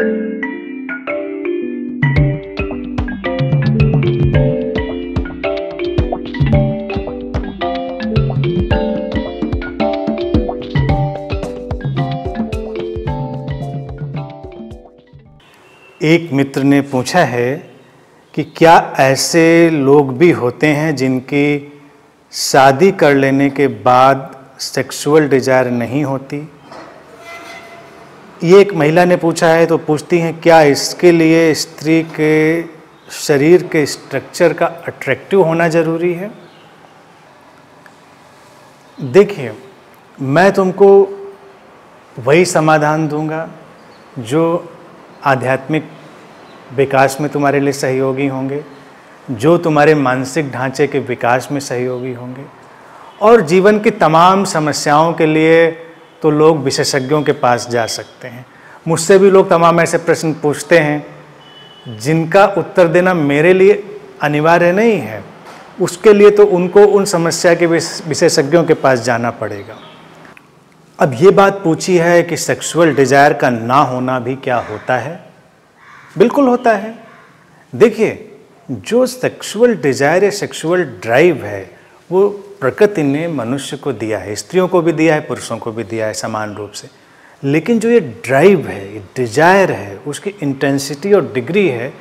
एक मित्र ने पूछा है कि क्या ऐसे लोग भी होते हैं जिनकी शादी कर लेने के बाद सेक्सुअल डिजायर नहीं होती। ये एक महिला ने पूछा है, तो पूछती हैं क्या इसके लिए स्त्री के शरीर के स्ट्रक्चर का अट्रैक्टिव होना ज़रूरी है। देखिए, मैं तुमको वही समाधान दूंगा जो आध्यात्मिक विकास में तुम्हारे लिए सहयोगी होंगे, जो तुम्हारे मानसिक ढांचे के विकास में सहयोगी होंगे। और जीवन की तमाम समस्याओं के लिए तो लोग विशेषज्ञों के पास जा सकते हैं। मुझसे भी लोग तमाम ऐसे प्रश्न पूछते हैं जिनका उत्तर देना मेरे लिए अनिवार्य नहीं है। उसके लिए तो उनको उन समस्या के विशेषज्ञों के पास जाना पड़ेगा। अब ये बात पूछी है कि सेक्सुअल डिजायर का ना होना भी क्या होता है। बिल्कुल होता है। देखिए, जो सेक्सुअल डिजायर या सेक्सुअल ड्राइव है वो प्रकृति ने मनुष्य को दिया है, स्त्रियों को भी दिया है, पुरुषों को भी दिया है समान रूप से। लेकिन जो ये ड्राइव है, ये डिजायर है, उसकी इंटेंसिटी और डिग्री है,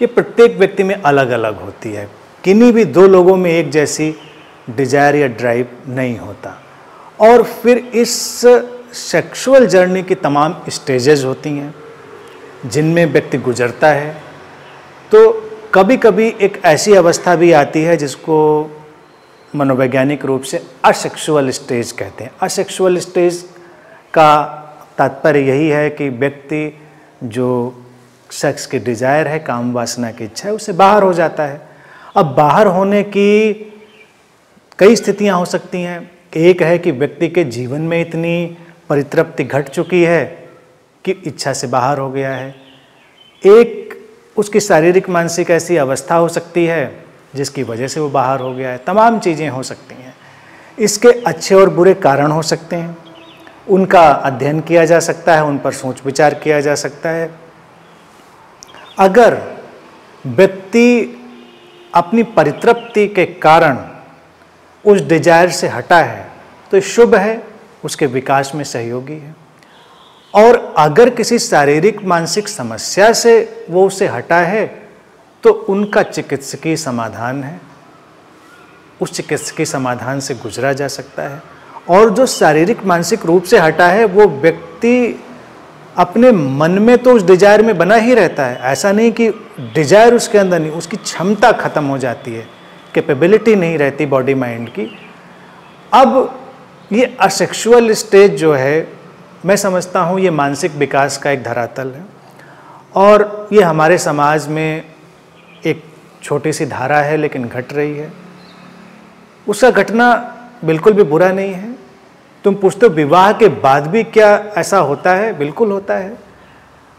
ये प्रत्येक व्यक्ति में अलग अलग होती है। किन्हीं भी दो लोगों में एक जैसी डिजायर या ड्राइव नहीं होता। और फिर इस सेक्सुअल जर्नी की तमाम स्टेजेस होती हैं जिनमें व्यक्ति गुजरता है। तो कभी कभी एक ऐसी अवस्था भी आती है जिसको मनोवैज्ञानिक रूप से असेक्सुअल स्टेज कहते हैं। असेक्सुअल स्टेज का तात्पर्य यही है कि व्यक्ति जो सेक्स की डिजायर है, काम वासना की इच्छा है, उससे बाहर हो जाता है। अब बाहर होने की कई स्थितियां हो सकती हैं। एक है कि व्यक्ति के जीवन में इतनी परितृप्ति घट चुकी है कि इच्छा से बाहर हो गया है। एक उसकी शारीरिक मानसिक ऐसी अवस्था हो सकती है जिसकी वजह से वो बाहर हो गया है। तमाम चीज़ें हो सकती हैं। इसके अच्छे और बुरे कारण हो सकते हैं, उनका अध्ययन किया जा सकता है, उन पर सोच विचार किया जा सकता है। अगर व्यक्ति अपनी परितृप्ति के कारण उस डिजायर से हटा है तो शुभ है, उसके विकास में सहयोगी है। और अगर किसी शारीरिक मानसिक समस्या से वो उसे हटा है तो उनका चिकित्सकीय समाधान है, उस चिकित्सकीय समाधान से गुजरा जा सकता है। और जो शारीरिक मानसिक रूप से हटा है वो व्यक्ति अपने मन में तो उस डिजायर में बना ही रहता है। ऐसा नहीं कि डिजायर उसके अंदर नहीं, उसकी क्षमता खत्म हो जाती है, कैपेबिलिटी नहीं रहती बॉडी माइंड की। अब ये असेक्सुअल स्टेज जो है, मैं समझता हूँ ये मानसिक विकास का एक धरातल है। और ये हमारे समाज में एक छोटी सी धारा है लेकिन घट रही है। उसका घटना बिल्कुल भी बुरा नहीं है। तुम पूछते हो विवाह के बाद भी क्या ऐसा होता है? बिल्कुल होता है।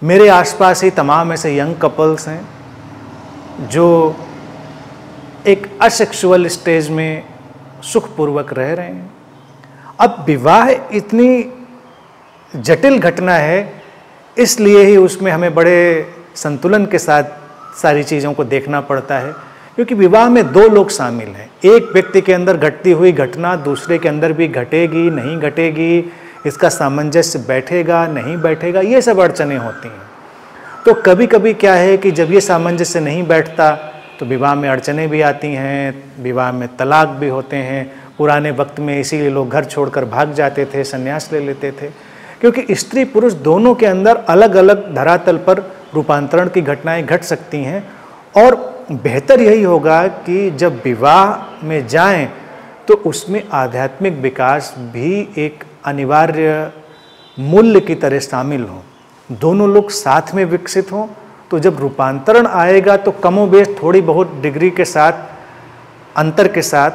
मेरे आसपास ही तमाम ऐसे यंग कपल्स हैं जो एक असेक्सुअल स्टेज में सुखपूर्वक रह रहे हैं। अब विवाह इतनी जटिल घटना है, इसलिए ही उसमें हमें बड़े संतुलन के साथ सारी चीज़ों को देखना पड़ता है, क्योंकि विवाह में दो लोग शामिल हैं। एक व्यक्ति के अंदर घटती हुई घटना दूसरे के अंदर भी घटेगी, नहीं घटेगी, इसका सामंजस्य बैठेगा, नहीं बैठेगा, ये सब अड़चनें होती हैं। तो कभी कभी क्या है कि जब ये सामंजस्य नहीं बैठता तो विवाह में अड़चनें भी आती हैं, विवाह में तलाक भी होते हैं। पुराने वक्त में इसीलिए लोग घर छोड़कर भाग जाते थे, संन्यास ले लेते थे, क्योंकि स्त्री पुरुष दोनों के अंदर अलग अलग धरातल पर रूपांतरण की घटनाएं घट सकती हैं। और बेहतर यही होगा कि जब विवाह में जाएं तो उसमें आध्यात्मिक विकास भी एक अनिवार्य मूल्य की तरह शामिल हो, दोनों लोग साथ में विकसित हों। तो जब रूपांतरण आएगा तो कमोबेश थोड़ी बहुत डिग्री के साथ, अंतर के साथ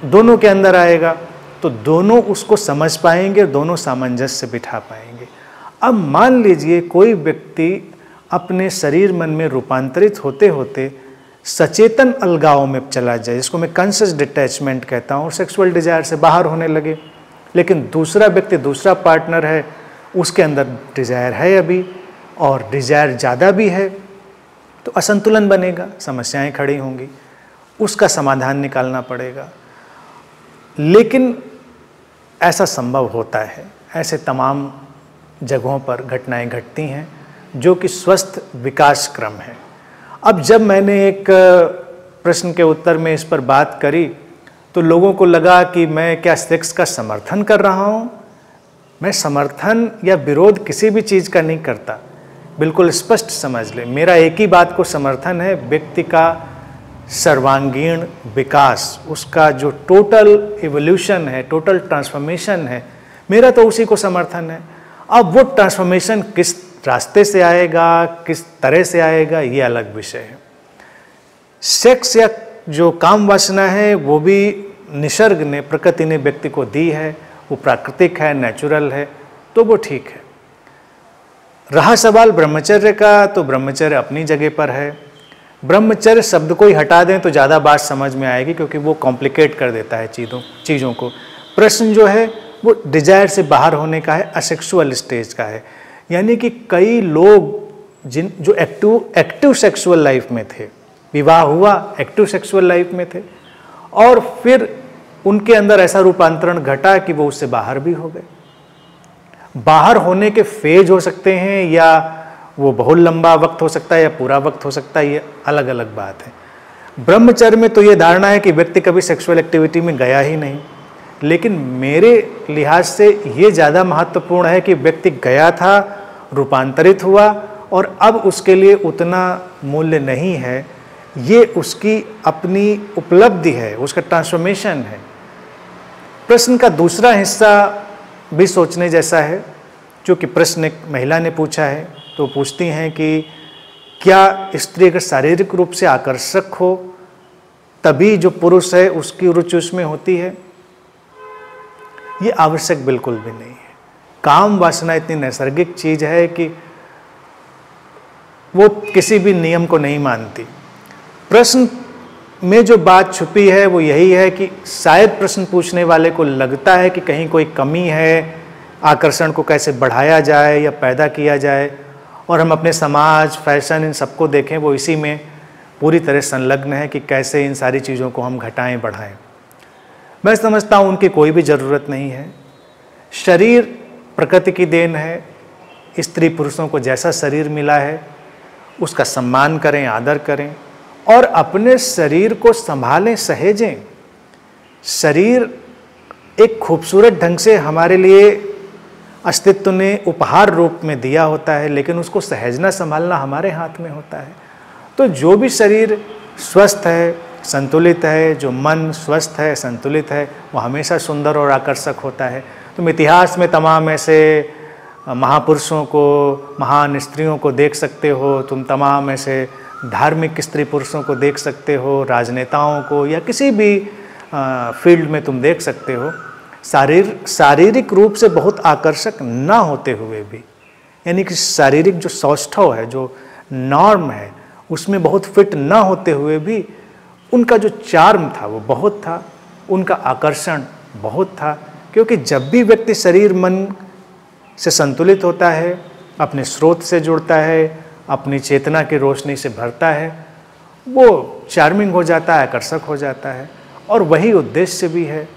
दोनों के अंदर आएगा, तो दोनों उसको समझ पाएंगे, दोनों सामंजस्य बिठा पाएंगे। अब मान लीजिए कोई व्यक्ति अपने शरीर मन में रूपांतरित होते होते सचेतन अलगाव में चला जाए, जिसको मैं कॉन्शियस डिटैचमेंट कहता हूँ, और सेक्सुअल डिजायर से बाहर होने लगे। लेकिन दूसरा व्यक्ति, दूसरा पार्टनर है, उसके अंदर डिजायर है अभी, और डिजायर ज़्यादा भी है तो असंतुलन बनेगा, समस्याएं खड़ी होंगी, उसका समाधान निकालना पड़ेगा। लेकिन ऐसा संभव होता है, ऐसे तमाम जगहों पर घटनाएं घटती हैं जो कि स्वस्थ विकास क्रम है। अब जब मैंने एक प्रश्न के उत्तर में इस पर बात करी तो लोगों को लगा कि मैं क्या सेक्स का समर्थन कर रहा हूँ। मैं समर्थन या विरोध किसी भी चीज़ का नहीं करता, बिल्कुल स्पष्ट समझ ले, मेरा एक ही बात को समर्थन है, व्यक्ति का सर्वांगीण विकास, उसका जो टोटल इवोल्यूशन है, टोटल ट्रांसफॉर्मेशन है, मेरा तो उसी को समर्थन है। अब वो ट्रांसफॉर्मेशन किस रास्ते से आएगा, किस तरह से आएगा, ये अलग विषय है। सेक्स या जो काम वासना है वो भी निसर्ग ने, प्रकृति ने व्यक्ति को दी है, वो प्राकृतिक है, नेचुरल है, तो वो ठीक है। रहा सवाल ब्रह्मचर्य का, तो ब्रह्मचर्य अपनी जगह पर है। ब्रह्मचर्य शब्द को ही हटा दें तो ज़्यादा बात समझ में आएगी, क्योंकि वो कॉम्प्लिकेट कर देता है चीज़ों को। प्रश्न जो है वो डिजायर से बाहर होने का है, असेक्सुअल स्टेज का है। यानी कि कई लोग जो एक्टिव सेक्सुअल लाइफ में थे, विवाह हुआ, एक्टिव सेक्सुअल लाइफ में थे, और फिर उनके अंदर ऐसा रूपांतरण घटा कि वो उससे बाहर भी हो गए। बाहर होने के फेज हो सकते हैं, या वो बहुत लंबा वक्त हो सकता है, या पूरा वक्त हो सकता है, ये अलग अलग बात है। ब्रह्मचर्य में तो ये धारणा है कि व्यक्ति कभी सेक्सुअल एक्टिविटी में गया ही नहीं, लेकिन मेरे लिहाज से ये ज़्यादा महत्वपूर्ण है कि व्यक्ति गया था, रूपांतरित हुआ, और अब उसके लिए उतना मूल्य नहीं है। ये उसकी अपनी उपलब्धि है, उसका ट्रांसफॉर्मेशन है। प्रश्न का दूसरा हिस्सा भी सोचने जैसा है, जो कि प्रश्न एक महिला ने पूछा है। तो पूछती हैं कि क्या स्त्री अगर शारीरिक रूप से आकर्षक हो तभी जो पुरुष है उसकी रुचि उसमें होती है? ये आवश्यक बिल्कुल भी नहीं है। काम वासना इतनी नैसर्गिक चीज है कि वो किसी भी नियम को नहीं मानती। प्रश्न में जो बात छुपी है वो यही है कि शायद प्रश्न पूछने वाले को लगता है कि कहीं कोई कमी है, आकर्षण को कैसे बढ़ाया जाए या पैदा किया जाए, और हम अपने समाज, फैशन, इन सबको देखें, वो इसी में पूरी तरह संलग्न है कि कैसे इन सारी चीज़ों को हम घटाएं, बढ़ाएं। मैं समझता हूँ उनकी कोई भी ज़रूरत नहीं है। शरीर प्रकृति की देन है। स्त्री पुरुषों को जैसा शरीर मिला है उसका सम्मान करें, आदर करें, और अपने शरीर को संभालें, सहेजें। शरीर एक खूबसूरत ढंग से हमारे लिए अस्तित्व ने उपहार रूप में दिया होता है, लेकिन उसको सहेजना संभालना हमारे हाथ में होता है। तो जो भी शरीर स्वस्थ है, संतुलित है, जो मन स्वस्थ है, संतुलित है, वो हमेशा सुंदर और आकर्षक होता है। तुम इतिहास में तमाम ऐसे महापुरुषों को, महान स्त्रियों को देख सकते हो, तुम तमाम ऐसे धार्मिक स्त्री पुरुषों को देख सकते हो, राजनेताओं को, या किसी भी फील्ड में तुम देख सकते हो। शारीरिक रूप से बहुत आकर्षक ना होते हुए भी, यानी कि शारीरिक जो सौष्ठव है, जो नॉर्म है, उसमें बहुत फिट ना होते हुए भी उनका जो चार्म था वो बहुत था, उनका आकर्षण बहुत था। क्योंकि जब भी व्यक्ति शरीर मन से संतुलित होता है, अपने स्रोत से जुड़ता है, अपनी चेतना की रोशनी से भरता है, वो चार्मिंग हो जाता है, आकर्षक हो जाता है। और वही उद्देश्य भी है